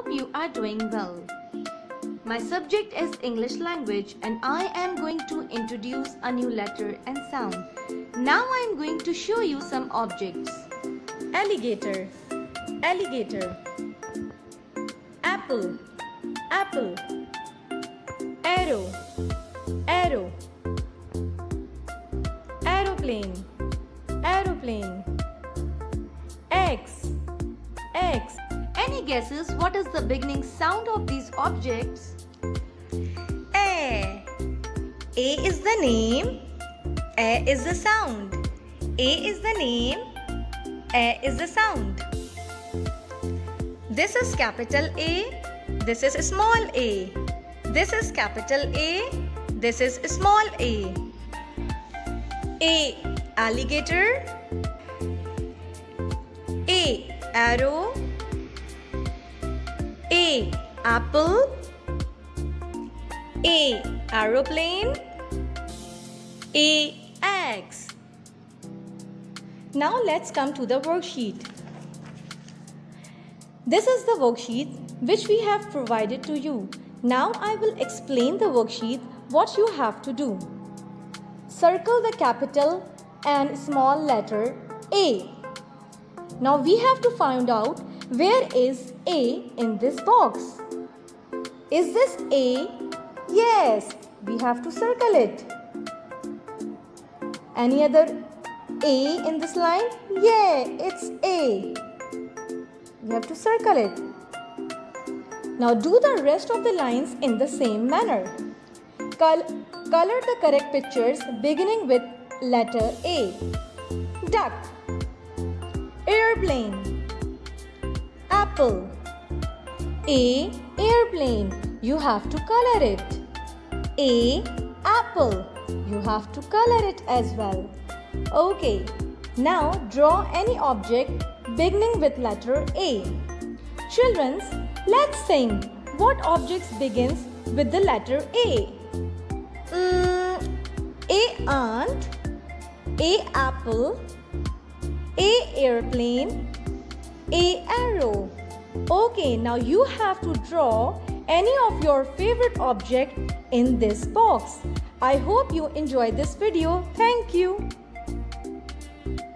hope you are doing well. My subject is English language and I am going to introduce a new letter and sound. Now I am going to show you some objects. Alligator, alligator. Apple, apple. Arrow, arrow. Aeroplane, aeroplane. X, X. Any guesses what is the beginning sound of these objects? A. A is the name. A is the sound. A is the name. A is the sound. This is capital A. This is small a. This is capital A. This is small a. A. Alligator. A. Arrow. A. Apple. A. Aeroplane. A. Axe. Now let's come to the worksheet. This is the worksheet which we have provided to you. Now I will explain the worksheet what you have to do. Circle the capital and small letter A. Now we have to find out where is A in this box. Is this A? Yes, we have to circle it. Any other A in this line? Yeah, it's A. We have to circle it. Now do the rest of the lines in the same manner. Color the correct pictures beginning with letter A. Duck, airplane, apple. A. Airplane. You have to color it. A. Apple. You have to color it as well. Okay. Now draw any object beginning with letter A. Children, let's sing. What objects begins with the letter A? A ant, A apple, A airplane, A arrow. Okay, now you have to draw any of your favorite object in this box. I hope you enjoyed this video. Thank you.